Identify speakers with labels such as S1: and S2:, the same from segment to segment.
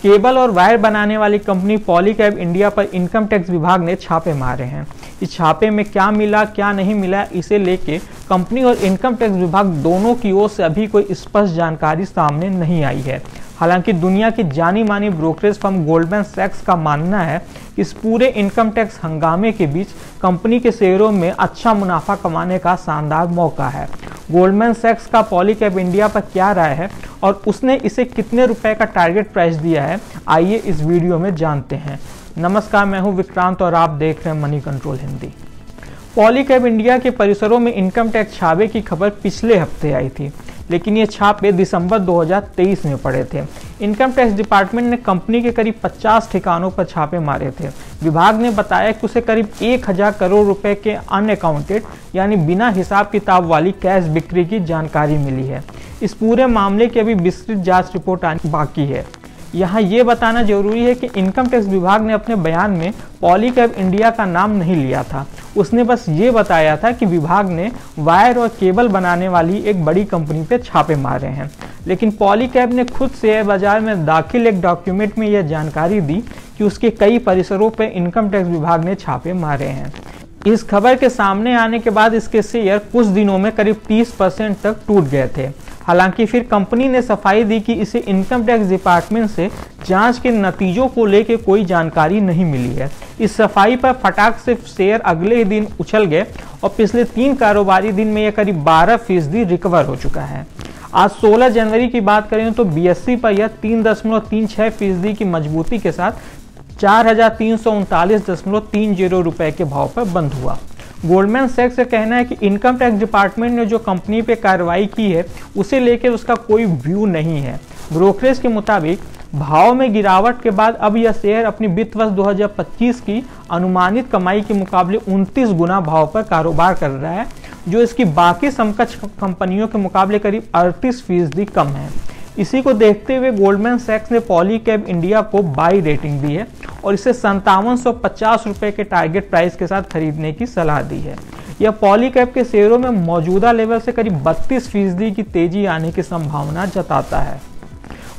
S1: Cable और wire बनाने वाली कंपनी पॉलीकैब इंडिया पर इनकम टैक्स विभाग ने छापे मारे हैं। इस छापे में क्या मिला क्या नहीं मिला, इसे लेके कंपनी और इनकम टैक्स विभाग दोनों की ओर से अभी कोई स्पष्ट जानकारी सामने नहीं आई है। हालांकि दुनिया की जानी मानी ब्रोकरेज फर्म गोल्डमैन सैक्स का मानना है कि इस पूरे इनकम टैक्स हंगामे के बीच कंपनी के शेयरों में अच्छा मुनाफा कमाने का शानदार मौका है। गोल्डमैन सैक्स का पॉलीकैब इंडिया पर क्या राय है और उसने इसे कितने रुपए का टारगेट प्राइस दिया है, आइए इस वीडियो में जानते हैं। नमस्कार, मैं हूं विक्रांत और आप देख रहे हैं money control Hindi. Polycab India के परिसरों में इनकम टैक्स छापे की खबर पिछले हफ्ते आई थी, लेकिन ये छापे दिसंबर 2023 में पड़े थे। इनकम टैक्स डिपार्टमेंट ने कंपनी के करीब 50 ठिकानों पर छापे मारे थे। विभाग ने बताया कि उसे करीब 1000 करोड़ रुपए के अनअकाउंटेड यानी बिना हिसाब किताब वाली कैश बिक्री की जानकारी मिली है। इस पूरे मामले की अभी विस्तृत जांच रिपोर्ट आनी बाकी है। यहाँ ये बताना जरूरी है कि इनकम टैक्स विभाग ने अपने बयान में पॉलीकैब इंडिया का नाम नहीं लिया था। उसने बस ये बताया था कि विभाग ने वायर और केबल बनाने वाली एक बड़ी कंपनी पे छापे मारे हैं। लेकिन पॉलीकैब ने खुद शेयर बाजार में दाखिल एक डॉक्यूमेंट में यह जानकारी दी कि उसके कई परिसरों पर इनकम टैक्स विभाग ने छापे मारे हैं। इस खबर के सामने आने के बाद इसके शेयर कुछ दिनों में करीब 30% तक टूट गए थे। हालांकि फिर कंपनी ने सफाई दी कि इसे इनकम टैक्स डिपार्टमेंट से जांच के नतीजों को लेकर कोई जानकारी नहीं मिली है। इस सफाई पर फटाक से शेयर अगले ही दिन उछल गए और पिछले 3 कारोबारी दिन में यह करीब 12% रिकवर हो चुका है। आज 16 जनवरी की बात करें तो BSE पर यह 3.36% की मजबूती के साथ 4339.30 रुपए के भाव पर बंद हुआ। गोल्डमैन सैक्स का कहना है कि इनकम टैक्स डिपार्टमेंट ने जो कंपनी पे कार्रवाई की है उसे लेकर उसका कोई व्यू नहीं है। ब्रोकरेज के मुताबिक भाव में गिरावट के बाद अब यह शेयर अपनी वित्त वर्ष 2025 की अनुमानित कमाई के मुकाबले 29 गुना भाव पर कारोबार कर रहा है, जो इसकी बाकी समकक्ष कंपनियों के मुकाबले करीब 38% कम है। इसी को देखते हुए गोल्डमैन सैक्स ने पॉलीकैब इंडिया को बाई रेटिंग दी है और इसे 5750 रुपए के टारगेट प्राइस के साथ खरीदने की सलाह दी है। यह पॉलीकैब के शेयरों में मौजूदा लेवल से करीब 32% की तेजी आने की संभावना जताता है।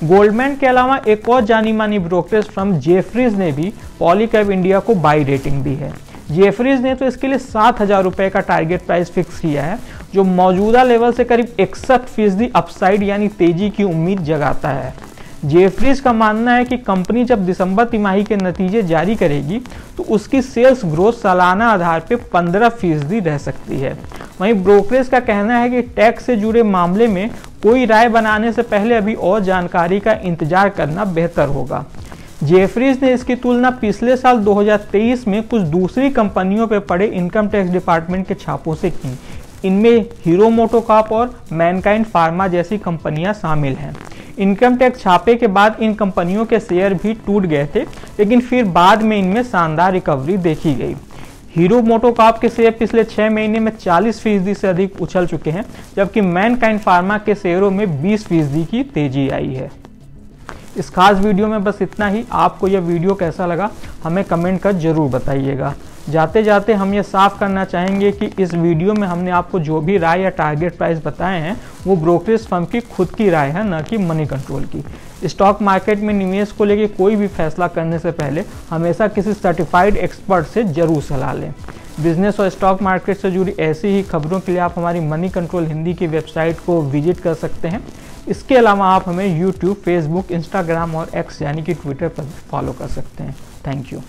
S1: गोल्डमैन के अलावा एक और जानी मानी ब्रोकरेज फर्म जेफरीज ने भी पॉलीकैब इंडिया को बाई रेटिंग दी है। जेफरीज ने तो इसके लिए 7000 रुपए का टारगेट प्राइस फिक्स किया है, जो मौजूदा लेवल से करीब 61% अपसाइड यानी तेजी की उम्मीद जगाता है। जेफरीज का मानना है कि कंपनी जब दिसंबर तिमाही के नतीजे जारी करेगी तो उसकी सेल्स ग्रोथ सालाना आधार पर 15% रह सकती है। वहीं ब्रोकरेज का कहना है कि टैक्स से जुड़े मामले में कोई राय बनाने से पहले अभी और जानकारी का इंतजार करना बेहतर होगा। जेफरीज ने इसकी तुलना पिछले साल 2023 में कुछ दूसरी कंपनियों पर पड़े इनकम टैक्स डिपार्टमेंट के छापों से की। इनमें हीरो मोटोकॉर्प और मैनकाइंड फार्मा जैसी कंपनियां शामिल हैं। इनकम टैक्स छापे के बाद इन कंपनियों के शेयर भी टूट गए थे, लेकिन फिर बाद में इनमें शानदार रिकवरी देखी गई। हीरो मोटोकॉर्प के शेयर पिछले 6 महीने में 40% से अधिक उछल चुके हैं, जबकि मैनकाइंड फार्मा के शेयरों में 20% की तेजी आई है। इस खास वीडियो में बस इतना ही। आपको यह वीडियो कैसा लगा हमें कमेंट कर जरूर बताइएगा। जाते जाते हम ये साफ करना चाहेंगे कि इस वीडियो में हमने आपको जो भी राय या टारगेट प्राइस बताए हैं वो ब्रोकरेज फर्म की खुद की राय है, न कि मनी कंट्रोल की। स्टॉक मार्केट में निवेश को लेकर कोई भी फैसला करने से पहले हमेशा किसी सर्टिफाइड एक्सपर्ट से जरूर सलाह लें। बिजनेस और स्टॉक मार्केट से जुड़ी ऐसी ही खबरों के लिए आप हमारी मनी कंट्रोल हिंदी की वेबसाइट को विजिट कर सकते हैं। इसके अलावा आप हमें YouTube, Facebook, Instagram और X यानी कि ट्विटर पर फॉलो कर सकते हैं। Thank you.